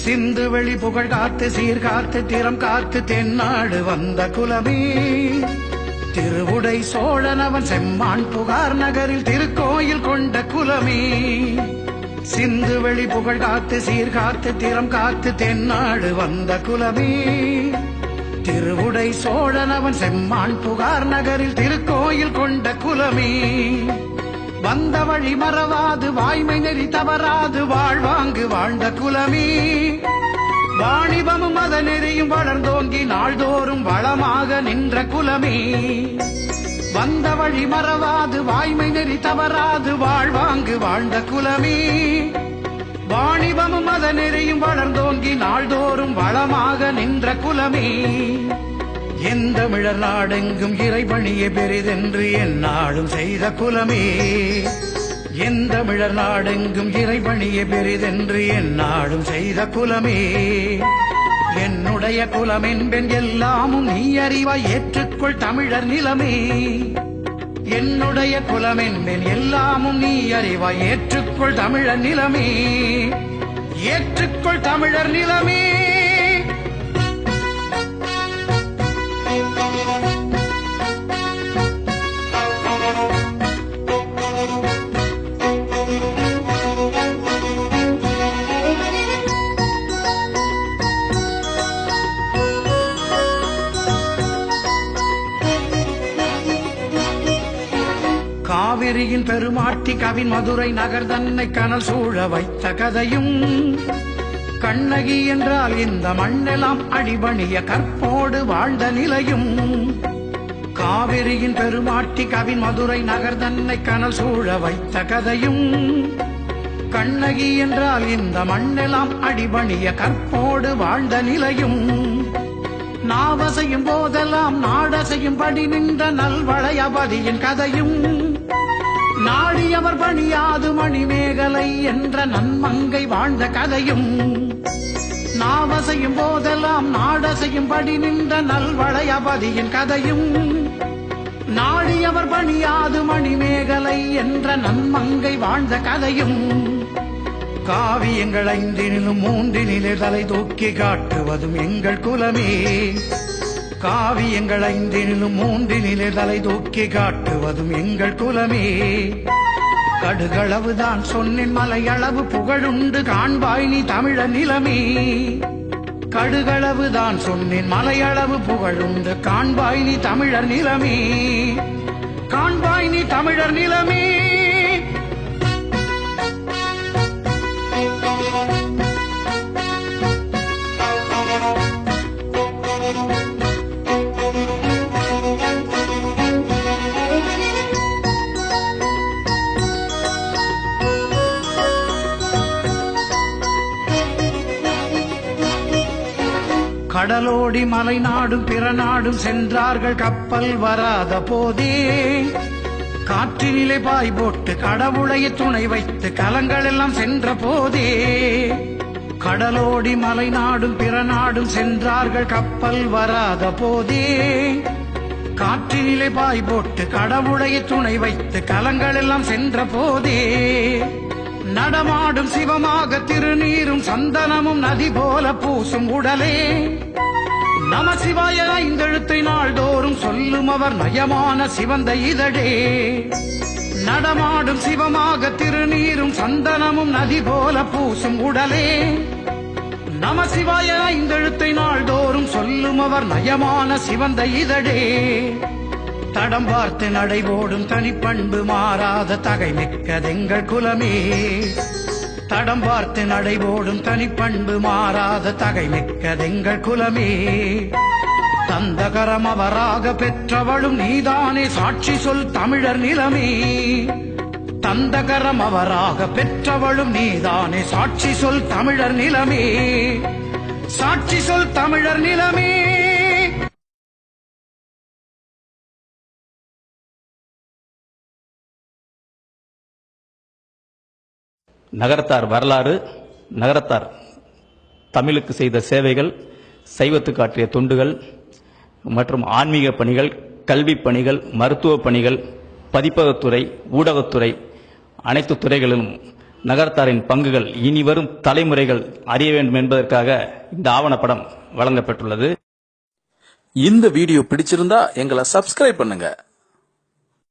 சிந்து வெளி புகழ் காத்து சீர்காத்து திறம் காத்து தென்னாடு வந்த குலமே திருவுடை சோழனவன் செம்மான் புகார் நகரில் திருக்கோயில் கொண்ட குலமே சிந்து வெளி புகழ் காத்து சீர்காத்து திறம் காத்து தென்னாடு வந்த குலமே திருவுடை சோழனவன் செம்மான் புகார் நகரில் திருக்கோயில் கொண்ட குலமே வந்த வழி மறவாது வாய்மை நெறி தவறாது வாழ்வாங்கு வாழ்ந்த குலமே வாணிபமும் மத நெறியும் வளர்ந்தோங்கி நாள்தோறும் வளமாக நின்ற குலமே வந்த வழி மறவாது வாய்மை நெறி தவறாது வாழ்வாங்கு வாழ்ந்த குலமே வாணிபமும் மத நெறியும் வளர்ந்தோங்கி நாள்தோறும் வளமாக நின்ற குலமே எந்தமிழர் நாடெங்கும் இறைபணியை பெரிதென்று எந்நாளும் செய்த குலமே எந்தமிழர் நாடெங்கும் இறைபணியை பெரிதென்று எந்நாளும் செய்த குலமே என்னுடைய குலம் என்பென் எல்லாமும் நீ அறிவாய் ஏற்றுக்கொள் தமிழர் நிலமே என்னுடைய குலம் என்பென் எல்லாமும் நீ அறிவாய் ஏற்றுக்கொள் தமிழர் நிலமே ஏற்றுக்கொள் தமிழர் நிலமே காவிரியின் பெருமாட்டி கவின் மதுரை நகர் தன்னை கனல் சூழ வைத்த கதையும் கண்ணகி என்றால் இந்த மண்ணெல்லாம் அடிபணிய கற்போடு வாழ்ந்த நிலையும் காவிரியின் பெருமாட்டி கவின் மதுரை நகர் தன்னை கனல் சூழ வைத்த கதையும் கண்ணகி என்றால் இந்த மண்ணெல்லாம் அடிபணிய கற்போடு வாழ்ந்த நிலையும் நாவசையும் போதெல்லாம் நாடசையும் படி நின்ற நல்வளையபதியின் கதையும் நாடியவர் பணியாது மணிமேகலை என்ற நன்மங்கை வாழ்ந்த கதையும் நாவசையும் போதெல்லாம் நாடசையும் படி நின்ற நல்வளையபதியின் கதையும் நாடியவர் பணியாது மணிமேகலை என்ற நன்மங்கை வாழ்ந்த கதையும் காவியங்கள் 5 3 தலை தூக்கி காட்டுவதும் எங்கள் குலமே காவியங்கள் 5 3 தலை தூக்கி காட்டுவதும் எங்கள் குலமே கடுகளவுதான் சொன்னேன் மலையளவு புகழுண்டு காண்பாய் நீ தமிழர் நிலமே கடுகளவுதான் சொன்னேன் மலையளவு புகழுண்டு காண்பாய் நீ தமிழர் நிலமே காண்பாய் நீ தமிழர் நிலமே கடலோடி மலை நாடும் பிற நாடும் சென்றார்கள் கப்பல் வராத போதே காற்றினிலே பாய் போட்டு கடவுளைய துணை வைத்து கலங்கள் எல்லாம் சென்ற போதே கடலோடி மலை நாடும் பிற நாடும் சென்றார்கள் கப்பல் வராத போதே காற்றினிலே பாய் போட்டு கடவுளைய துணை வைத்து கலங்கள் எல்லாம் சென்ற போதே நடமாடும் சிவமாக திருநீரும் சந்தனமும் நதி போல பூசும் உடலே நம சிவாய 5 எழுத்தை நாள்தோறும் சொல்லும் அவர் நயமான சிவந்த இதழே நடமாடும் சிவமாக திருநீரும் சந்தனமும் நதி போல பூசும் உடலே நம சிவாய 5 எழுத்தை நாள்தோறும் சொல்லும் அவர் நயமான சிவந்த இதழே தடம் பார்த்து நடைபோடும் தனிப்பண்பு மாறாத தகைமிக்கதெங்கள் குலமே தடம் பார்த்து நடைபோடும் தனிப்பண்பு மாறாத தகைமிக்கதெங்கள் குலமே தந்தகரம் அவராக பெற்றவளும் நீதானே சாட்சி சொல் தமிழர் நிலமே தந்தகரம் அவராக பெற்றவளும் நீதானே சாட்சி சொல் தமிழர் நிலமே சாட்சி சொல் தமிழர் நிலமே நகரத்தார் வரலாறு, நகரத்தார் தமிழுக்கு செய்த சேவைகள், சைவத்துக்கு ஆற்றிய தொண்டுகள் மற்றும் ஆன்மீக பணிகள், கல்வி பணிகள், மருத்துவ பணிகள், பதிப்பகத்துறை, ஊடகத்துறை அனைத்து துறைகளிலும் நகரத்தாரின் பங்குகள் இனி வரும் தலைமுறைகள் அறிய வேண்டும் என்பதற்காக இந்த ஆவணப்படம் வழங்கப்பட்டுள்ளது. இந்த வீடியோ பிடிச்சிருந்தா எங்களை சப்ஸ்கிரைப் பண்ணுங்க.